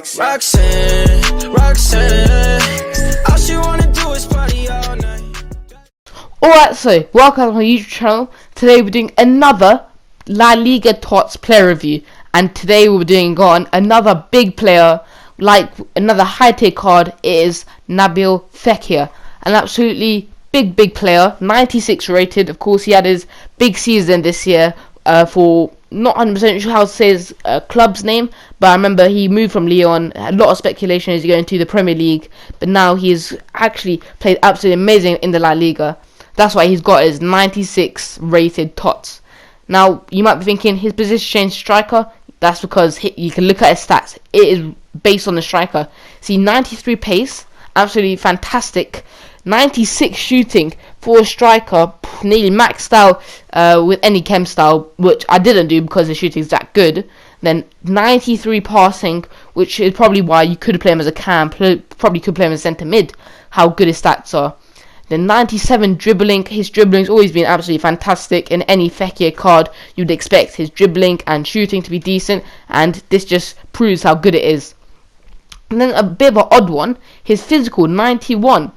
Roxanne, all she wanna do is party all night. Alright, so welcome to my YouTube channel. Today we're doing another La Liga Tots player review, and today we're doing on another big player, like another high tier card. It is Nabil Fekir, an absolutely big player, 96 rated. Of course, he had his big season this year for not 100% sure how to say his club's name, but I remember he moved from Lyon. A lot of speculation is going to the Premier League, but now he's actually played absolutely amazing in the La Liga. That's why he's got his 96 rated Tots. Now you might be thinking his position changed striker. That's because you can look at his stats. It is based on the striker. See, 93 pace, absolutely fantastic. 96 shooting for a striker, nearly maxed out with any chem style, which I didn't do because the shooting is that good. Then 93 passing, which is probably why you could play him as a cam, probably could play him as centre mid, how good his stats are. Then 97 dribbling. His dribbling's always been absolutely fantastic. In any Fekir card, you'd expect his dribbling and shooting to be decent, and this just proves how good it is. And then a bit of an odd one, his physical, 91.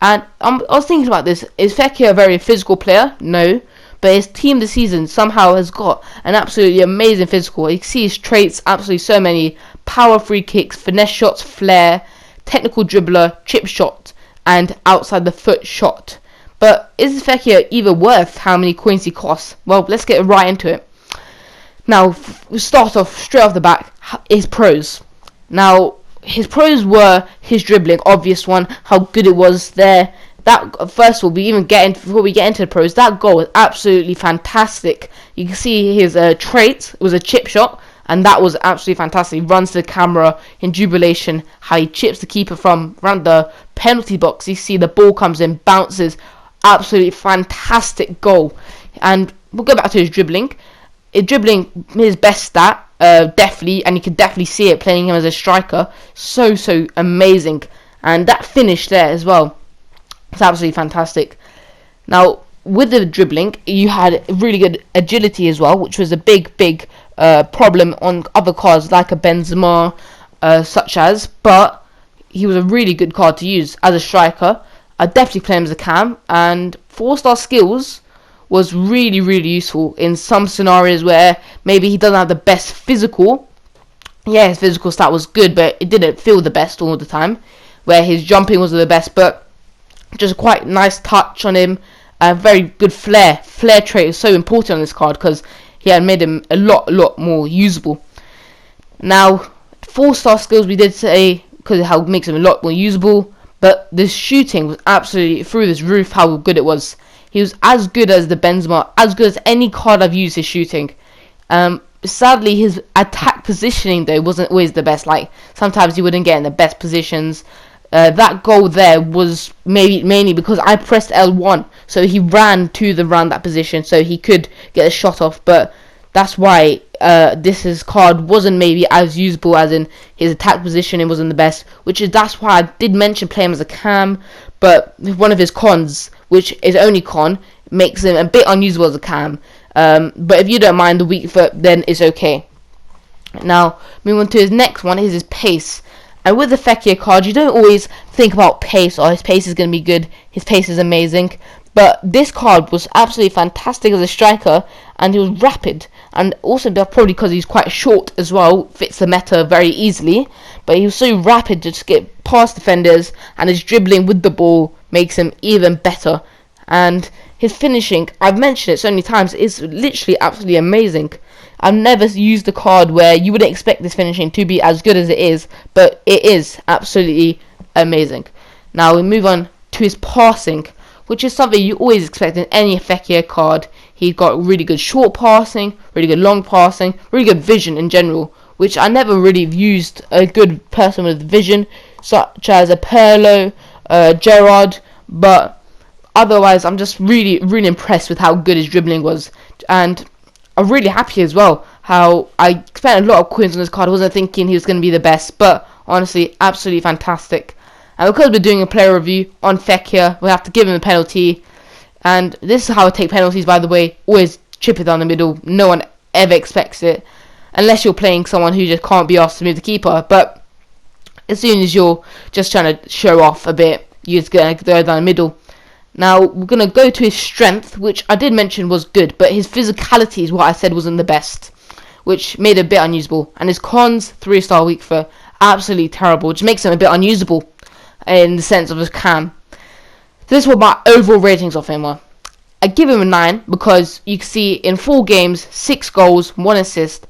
And I was thinking about this. Is Fekir a very physical player? No. But his team this season somehow has got an absolutely amazing physical. You can see his traits, absolutely so many. Power free kicks, finesse shots, flair, technical dribbler, chip shot, and outside the foot shot. But is Fekir even worth how many coins he costs? Well, let's get right into it. Now, we start off straight off the back. His pros. Now, his pros were his dribbling, obvious one, how good it was there. That first of all, before we get into the pros, that goal was absolutely fantastic. You can see his trait was a chip shot, and that was absolutely fantastic. He runs to the camera in jubilation, how he chips the keeper from around the penalty box. You see the ball comes in, bounces, absolutely fantastic goal. And we'll go back to his dribbling. Dribbling, his best stat, definitely, and you could definitely see it playing him as a striker. So amazing, and that finish there as well, it's absolutely fantastic. Now with the dribbling, you had really good agility as well, which was a big problem on other cards like a Benzema, but he was a really good card to use as a striker. I definitely play him as a cam, and 4-star skills was really useful in some scenarios where maybe he doesn't have the best physical. Yeah, his physical stat was good, but it didn't feel the best all the time. Where his jumping was the best, but just quite nice touch on him. Very good flair. Flair trait is so important on this card because he had made him a lot more usable. Now, 4-star skills we did say because it makes him a lot more usable, but this shooting was absolutely through this roof. How good it was. He was as good as the Benzema, as good as any card I've used his shooting. Sadly, his attack positioning though wasn't always the best. Like sometimes he wouldn't get in the best positions. That goal there was mainly because I pressed L1, so he ran that position, so he could get a shot off. But that's why his card wasn't maybe as usable, as in his attack positioning wasn't the best. That's why I did mention play him as a cam, but one of his cons, which is only con, makes him a bit unusable as a cam. But if you don't mind the weak foot, then it's okay. Now, moving on to his next one is his pace. And with the Fekir card, you don't always think about pace, or his pace is going to be good, his pace is amazing. But this card was absolutely fantastic as a striker, and he was rapid. And also probably because he's quite short as well, fits the meta very easily. But he was so rapid to just get past defenders, and his dribbling with the ball makes him even better. And his finishing, I've mentioned it so many times, is literally absolutely amazing. I've never used a card where you wouldn't expect this finishing to be as good as it is, but it is absolutely amazing. Now we move on to his passing, which is something you always expect in any Fekir card. He got really good short passing, really good long passing, really good vision in general, which I never really used a good person with vision, such as a Pirlo, Gerrard, but otherwise I'm just really impressed with how good his dribbling was. And I'm really happy as well how I spent a lot of coins on this card. I wasn't thinking he was going to be the best, but honestly, absolutely fantastic. And because we're doing a player review on Fekir, we have to give him a penalty. And this is how I take penalties, by the way. Always chip it down the middle. No one ever expects it, unless you're playing someone who just can't be asked to move the keeper. But As soon as you're just trying to show off a bit, you're just going to go down the middle. Now, we're going to go to his strength, which I did mention was good, but his physicality is what I said wasn't the best, which made it a bit unusable. And his cons, 3-star weak foot, absolutely terrible, which makes him a bit unusable in the sense of his cam. This is what my overall ratings of him were. I give him a 9 because you can see in 4 games, 6 goals, 1 assist,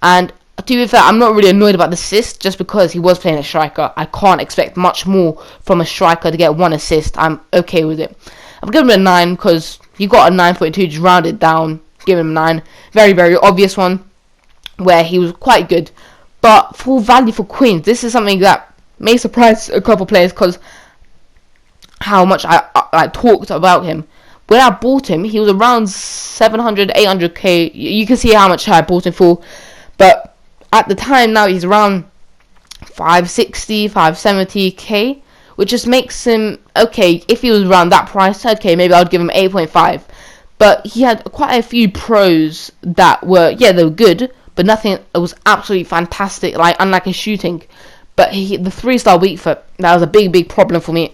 and to be fair, I'm not really annoyed about the assist just because he was playing a striker. I can't expect much more from a striker to get 1 assist. I'm okay with it. I'm giving him a 9 because he got a 9.2, just rounded down. Give him a 9. Very, very obvious one where he was quite good. But for value for Queens, this is something that may surprise a couple players because how much I talked about him. When I bought him, he was around 700, 800k. You can see how much I bought him for. But at the time now he's around 560, 570k, which just makes him okay. If he was around that price, okay, maybe I'd give him 8.5. But he had quite a few pros that were, yeah, they were good, but nothing that was absolutely fantastic, like unlike his shooting. But the 3-star weak foot, that was a big problem for me.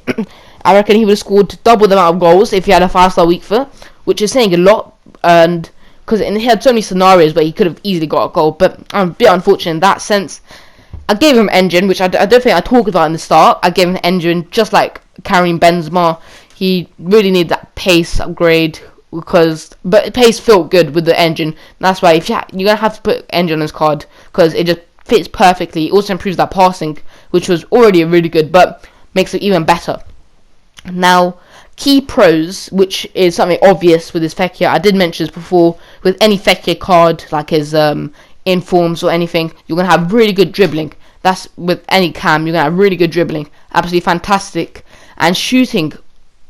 I reckon he would have scored double the amount of goals if he had a 5-star weak foot, which is saying a lot. And because he had so many scenarios where he could have easily got a goal, but I'm a bit unfortunate in that sense. I gave him engine, which I don't think I talked about in the start. I gave him engine just like Karim Benzema. He really needed that pace upgrade but pace felt good with the engine. That's why you're gonna have to put engine on his card because it just fits perfectly. It also improves that passing, which was already really good, but makes it even better. Now, key pros, which is something obvious with his Fekir. I did mention this before. With any Fekir card, like his informs or anything, you're going to have really good dribbling. That's with any cam, you're going to have really good dribbling. Absolutely fantastic. And shooting,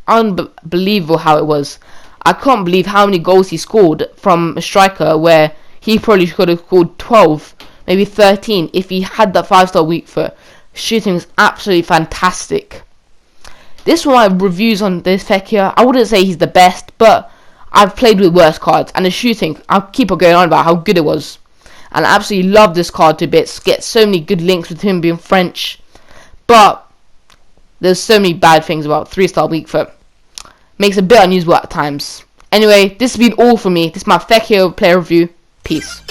unbelievable how it was. I can't believe how many goals he scored from a striker where he probably could have scored 12, maybe 13 if he had that 5-star weak foot. Shooting is absolutely fantastic. This one, my reviews on this Fekir. I wouldn't say he's the best, but I've played with worse cards. And the shooting, I'll keep on going on about how good it was. And I absolutely love this card to bits. Get so many good links with him being French. But there's so many bad things about 3-star weak foot. Makes it a bit unusable at times. Anyway, this has been all for me. This is my Fekir player review. Peace.